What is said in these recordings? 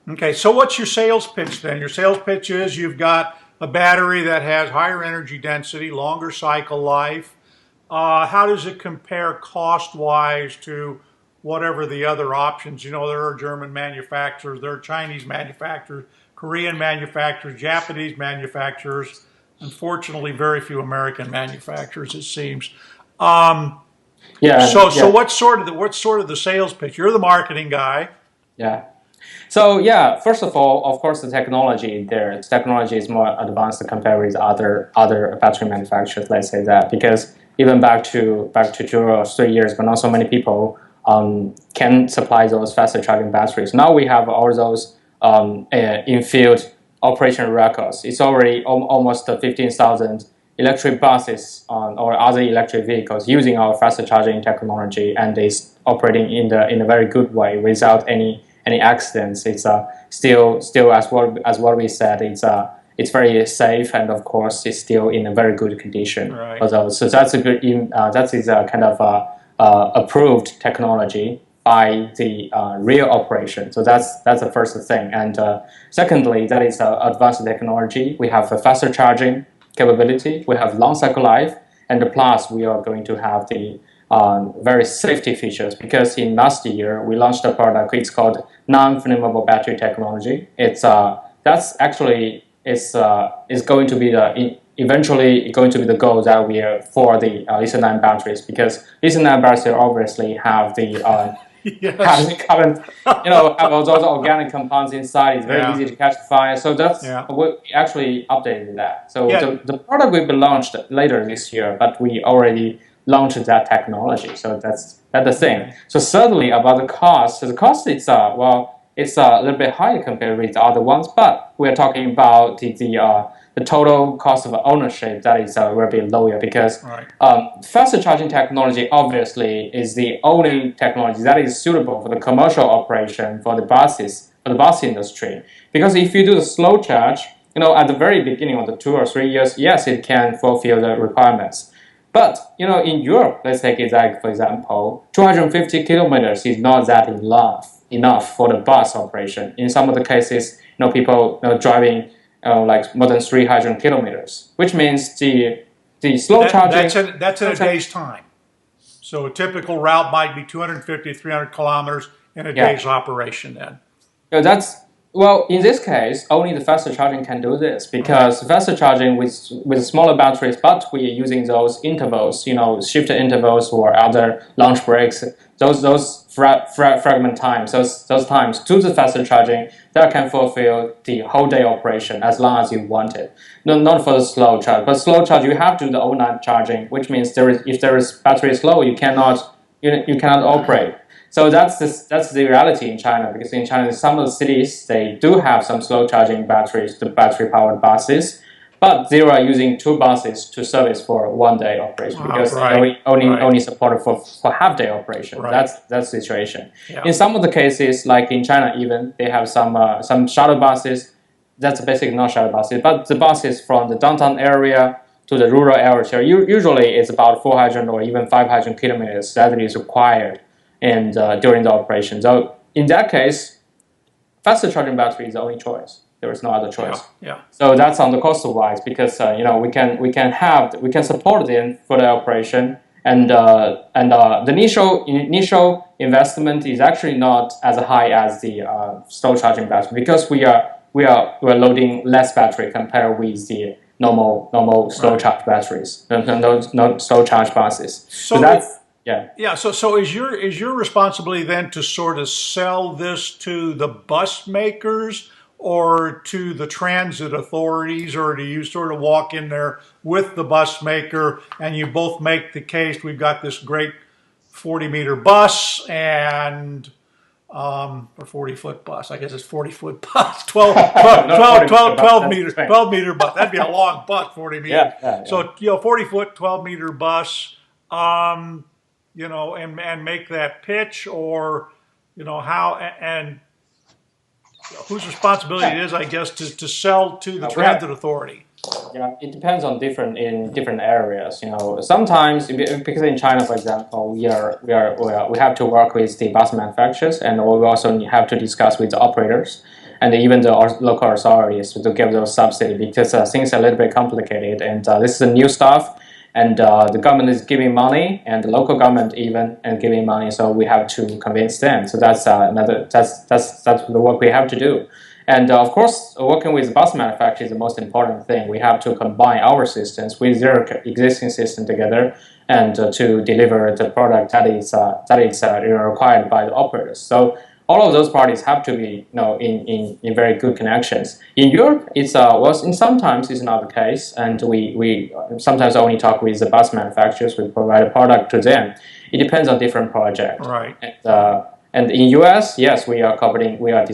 Okay, so what's your sales pitch then? Your sales pitch is you've got a battery that has higher energy density, longer cycle life. How does it compare cost-wise to whatever the other options? You know, there are German manufacturers, there are Chinese manufacturers, Korean manufacturers, Japanese manufacturers. Unfortunately, very few American manufacturers, it seems. Um, Yeah, so what's sort of the sales pitch? You're the marketing guy. yeah. So yeah, first of all, of course, the technology there, the technology is more advanced compared with other battery manufacturers. Let's say that because even back to 2 or 3 years, but not so many people can supply those faster charging batteries. Now we have all those in-field operation records. It's already almost 15,000 electric buses or other electric vehicles using our faster charging technology, and is operating in a very good way without any accidents. It's still as what we said. It's very safe, and of course it's still in a very good condition. Right. So that's a good that is a kind of approved technology by the real operation. So that's the first thing. And secondly, that is advanced technology. We have a faster charging capability. We have long cycle life, and plus we are going to have the very safety features, because in last year we launched a product. It's called non-flammable battery technology. It's that's actually is going to be eventually going to be the goal that we are for the lithium-ion batteries, because lithium-ion batteries obviously have the have Yes. the current, have all those organic compounds inside. It's very Yeah. easy to catch fire. So that's Yeah. we actually updated that. So Yeah. the product will be launched later this year, but we already launched that technology. So that's the thing. Okay. So certainly about the cost. So the cost is it's a little bit higher compared with the other ones, but we're talking about the total cost of ownership that is will be lower, because Right. faster charging technology obviously is the only technology that is suitable for the commercial operation for the bus industry. Because if you do the slow charge, at the very beginning of the 2 or 3 years, yes, it can fulfill the requirements. But in Europe, let's take it like, for example, 250 kilometers is not that enough for the bus operation. In some of the cases, people driving like more than 300 kilometers, which means the slow That, charging. that's in a day's time. So a typical route might be 250, 300 kilometers in a Yeah, day's operation then. that's well. In this case, only the faster charging can do this, Right. because faster charging with smaller batteries, but we are using those intervals, shift intervals or other launch breaks. Those fragment times, those times to the faster charging, that can fulfill the whole day operation as long as you want it. No, not for the slow charge, but slow charge you have to do the overnight charging, which means if there is battery is low, you cannot operate. So that's the reality in China, because in China, some of the cities, they do have some slow charging batteries, the battery powered buses, but they are using two buses to service for one day operation, because they Right. Right. only support it for half day operation. Right. That's the situation. Yeah. In some of the cases, like in China, even they have some shuttle buses. That's basically not shuttle buses, but the buses from the downtown area to the rural area. Usually, it's about 400 or even 500 kilometers that is required, and during the operation. So in that case, faster charging battery is the only choice. There is no other Yeah. choice. Yeah. So that's on the cost wise, because we can support them for the operation, and the initial investment is actually not as high as the slow charging battery, because we're loading less battery compared with the normal slow Right. charge batteries, no slow charge buses. So So that's yeah. yeah, so is your responsibility then to sort of sell this to the bus makers or to the transit authorities, or do you sort of walk in there with the bus maker and you both make the case, we've got this great 40-meter bus and or 40-foot bus. I guess it's 40-foot bus, 12, 12, Not 12, 40 12, meter, but 12 that's meter, the thing. 12-meter bus. That'd be a long bus, 40 meters. Yeah. So 40-foot, 12-meter bus. And make that pitch, or how and whose responsibility it Yeah. is, I guess, to sell to the We have transit authority. Yeah, it depends on different areas. Sometimes because in China, for example, we have to work with the bus manufacturers, and we also have to discuss with the operators. and even the local authorities to give those subsidy, because things are a little bit complicated, and this is a new stuff, and the government is giving money, and the local government even and giving money, so we have to convince them. So that's that's the work we have to do. And of course, working with bus manufacturers is the most important thing. We have to combine our systems with their existing system together, and to deliver the product that is required by the operators. So all of those parties have to be, in very good connections. In Europe, it's sometimes it's not the case, and we sometimes only talk with the bus manufacturers. We provide a product to them. It depends on different projects. Right. And in US, yes, we are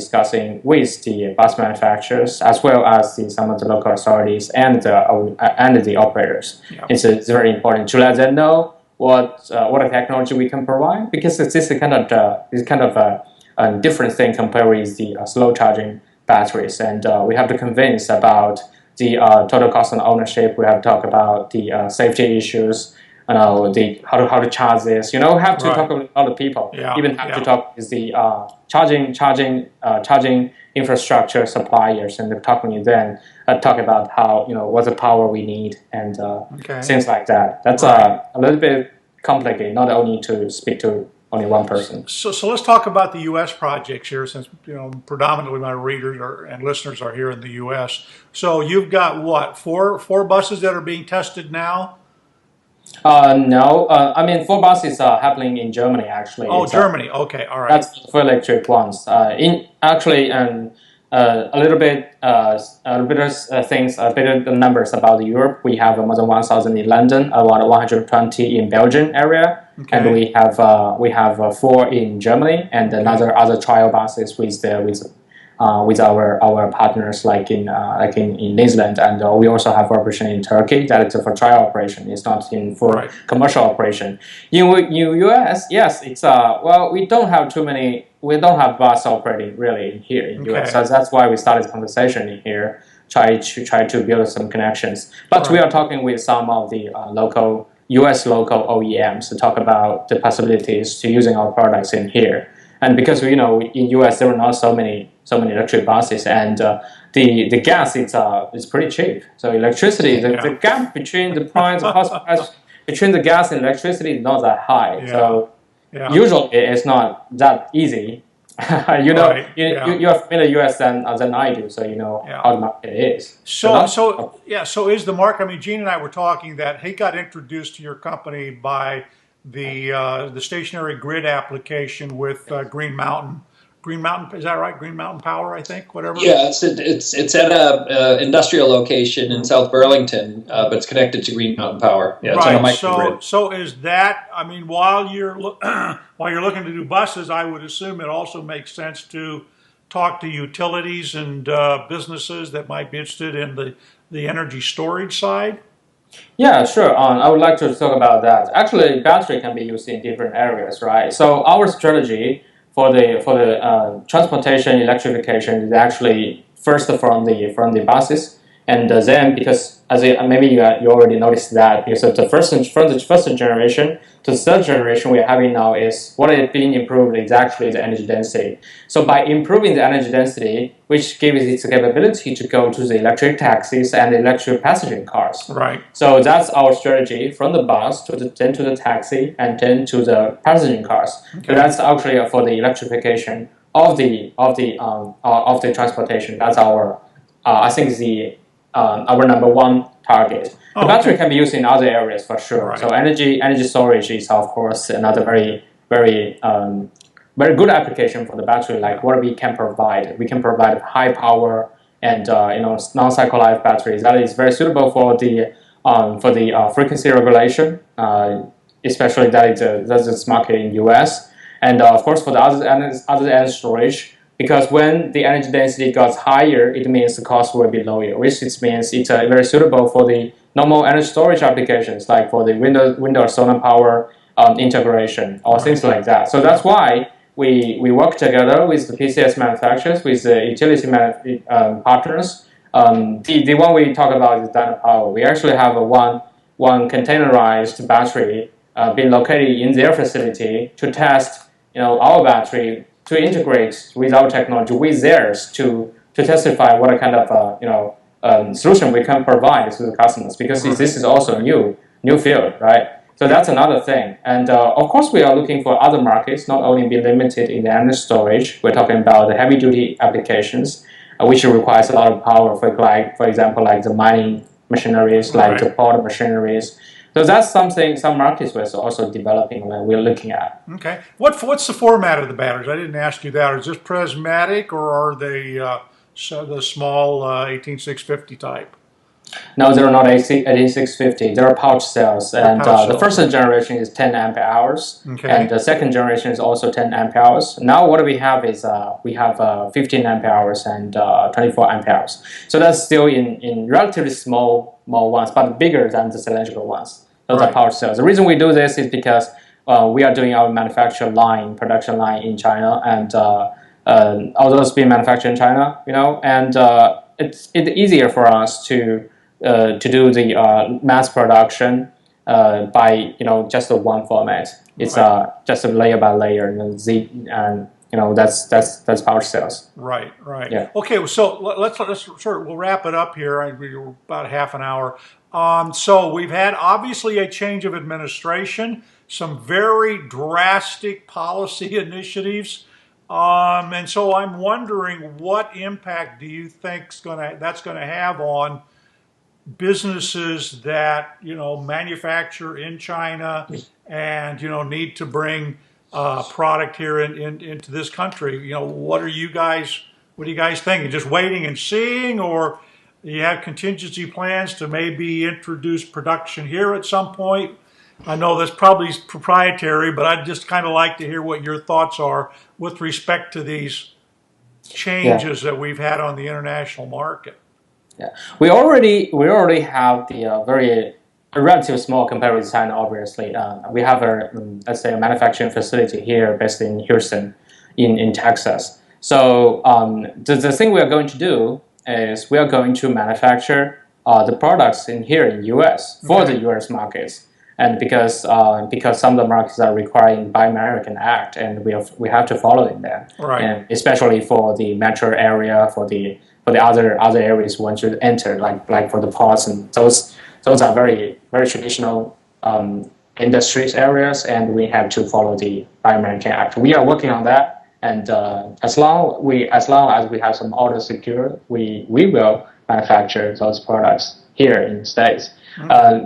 discussing with the bus manufacturers as well as some of the local authorities and the operators. Yeah. It's very important to let them know what the technology we can provide, because this is kind of a different thing compared with the slow charging batteries, and we have to convince about the total cost of ownership. We have to talk about the safety issues. How to charge this. We have to talk with other people. Yeah. Even have to talk with the charging infrastructure suppliers, and talking with them. Talk about how what's the power we need, and things like that. That's a little bit complicated. Not only to speak to only one person. So let's talk about the U.S. projects here, since predominantly my readers and listeners are here in the U.S. So you've got what, four buses that are being tested now? No, I mean 4 buses are happening in Germany actually. Oh, Germany. Okay, all right. That's for electric ones. A little bit the numbers about Europe. We have more than 1,000 in London, about 120 in Belgium area, and we have 4 in Germany, and other trial buses with our partners like in New Zealand, and we also have operation in Turkey. That is for trial operation. It's not for commercial operation. In US, yes, it's we don't have too many. We don't have bus operating really here in US. So that's why we started the conversation in here. Try to build some connections. But we are talking with some of the US local OEMs to talk about the possibilities to using our products in here. And because in US there are not so many electric buses, and the gas is pretty cheap. So electricity, the gap between the price, the cost price between the gas and electricity is not that high. Yeah. So usually it's not that easy. You are familiar US than I do, so you know how the market is. So is the market? I mean, Gene and I were talking that he got introduced to your company by the stationary grid application with Green Mountain. Green Mountain, is that right? Green Mountain Power, I think, whatever. Yeah, it's at a industrial location in South Burlington, but it's connected to Green Mountain Power. Yeah, it's on a microgrid. So is that? I mean, while you're looking to do buses, I would assume it also makes sense to talk to utilities and businesses that might be interested in the energy storage side. Yeah, sure. I would like to talk about that. Actually, battery can be used in different areas, right? So our strategy for the transportation electrification is actually first from the buses, and then because maybe you already noticed that, because of from the first generation to the third generation we are having now is what is being improved is actually the energy density. So by improving the energy density, which gives it the capability to go to the electric taxis and electric passenger cars. Right. So that's our strategy from the bus to the taxi and then to the passenger cars. Okay. So that's actually for the electrification of the transportation. That's our I think our number one target. The battery can be used in other areas for sure. Right. So energy storage is of course another very good application for the battery. Like what we can provide. We can provide high power and non-cycle life batteries. That is very suitable for the frequency regulation, especially that's the market in US. And of course for the other energy storage. Because when the energy density goes higher, it means the cost will be lower, which means it's very suitable for the normal energy storage applications, like for the Windows solar power integration or things like that. So that's why we work together with the PCS manufacturers, with the utility partners. The one we talk about is Titanate Power. We actually have one containerized battery being located in their facility to test our battery, to integrate with our technology with theirs to to testify what kind of solution we can provide to the customers, because this is also a new field, right? So that's another thing. And of course, we are looking for other markets, not only be limited in the energy storage. We're talking about the heavy-duty applications, which requires a lot of power, for example, like the mining machineries, like the port machineries. So that's something some markets we're also developing that we're looking at. Okay. What's the format of the batteries? I didn't ask you that. Is this prismatic, or are they the small 18650 type? No, they're not 18650. They're pouch cells, and the first generation is 10 ampere hours, and the second generation is also 10 ampere hours. Now what we have is we have 15 ampere hours and 24 ampere hours. So that's still in relatively small ones, but bigger than the cylindrical ones. Those are pouch cells. The reason we do this is because we are doing our production line in China, and all those being manufactured in China, and it's easier for us to do the mass production by just the one format. It's just a layer by layer, and that's pouch cells. Right. Yeah. Okay, so we'll wrap it up here. We're about half an hour. So we've had obviously a change of administration, some very drastic policy initiatives. And so I'm wondering, what impact do you think that's going to have on businesses that manufacture in China and need to bring product here into this country? What do you guys think? Just waiting and seeing, or do you have contingency plans to maybe introduce production here at some point? I know that's probably proprietary, but I'd just kind of like to hear what your thoughts are with respect to these changes that we've had on the international market. Yeah, we already have the relatively small compared with China. Obviously, we have let's say a manufacturing facility here based in Houston, in Texas. So the thing we are going to do is we are going to manufacture the products here in U.S. for the U.S. markets. And because some of the markets are requiring Buy American Act, and we have to follow in that, and especially for the metro area, for the other areas once you enter, like for the ports, and those are very traditional industries areas, and we have to follow the Buy American Act. We are working on that, and as long as we have some orders secured, we will manufacture those products here in the States.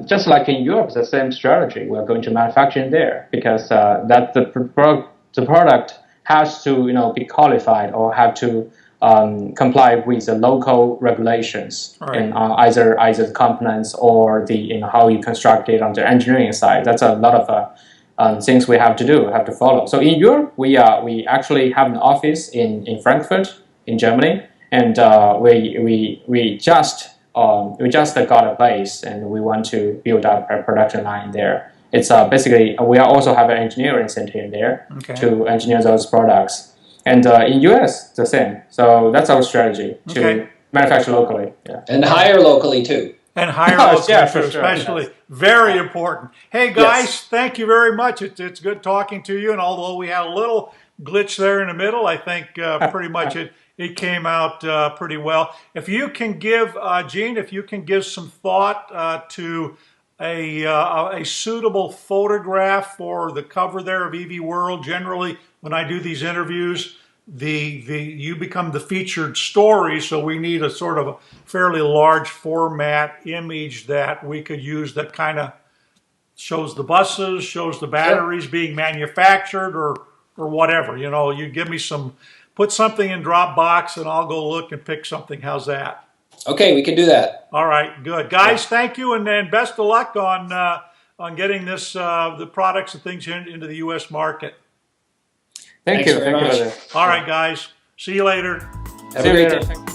Just like in Europe, the same strategy. We're going to manufacture there because that the product has to be qualified or have to comply with the local regulations in either the components or the how you construct it on the engineering side. That's a lot of things we have to follow. So in Europe, we actually have an office in Frankfurt, in Germany, and we just got a place, and we want to build up a production line there. It's basically, we also have an engineering center in there to engineer those products. And in US, the same. So that's our strategy, to manufacture locally. Yeah. And hire locally too. And hire locally too, especially. Very important. Hey guys, thank you very much. It's good talking to you. And although we had a little glitch there in the middle, I think pretty much it came out pretty well. If you can give, Gene, if you can give some thought to a suitable photograph for the cover there of EV World. Generally, when I do these interviews, you become the featured story, so we need a sort of a fairly large format image that we could use that kind of shows the buses, shows the batteries being manufactured, or whatever. You give me put something in Dropbox, and I'll go look and pick something. How's that? Okay, we can do that. All right, good. Guys, thank you, and best of luck on getting the products and things into the U.S. market. Thank you very much. All right, guys. See you later. Have a great day.